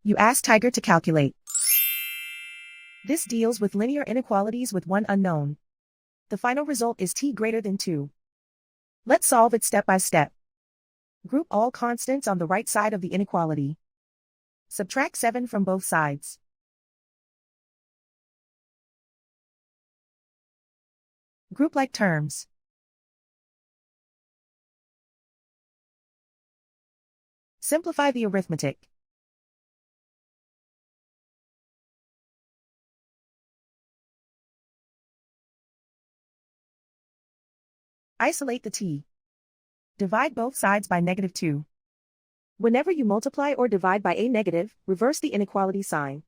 You ask Tiger to calculate. This deals with linear inequalities with one unknown. The final result is t greater than 2. Let's solve it step by step. Group all constants on the right side of the inequality. Subtract 7 from both sides. Group like terms. Simplify the arithmetic. Isolate the t. Divide both sides by -2. Whenever you multiply or divide by a negative, reverse the inequality sign.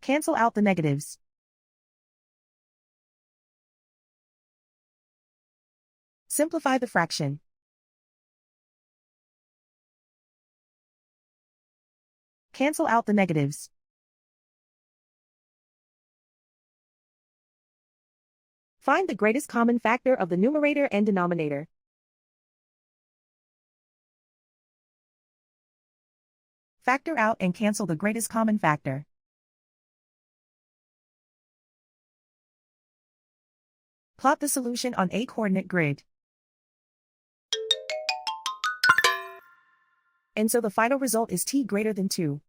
Cancel out the negatives. Simplify the fraction. Cancel out the negatives. Find the greatest common factor of the numerator and denominator. Factor out and cancel the greatest common factor. Plot the solution on a coordinate grid. And so the final result is t greater than 2.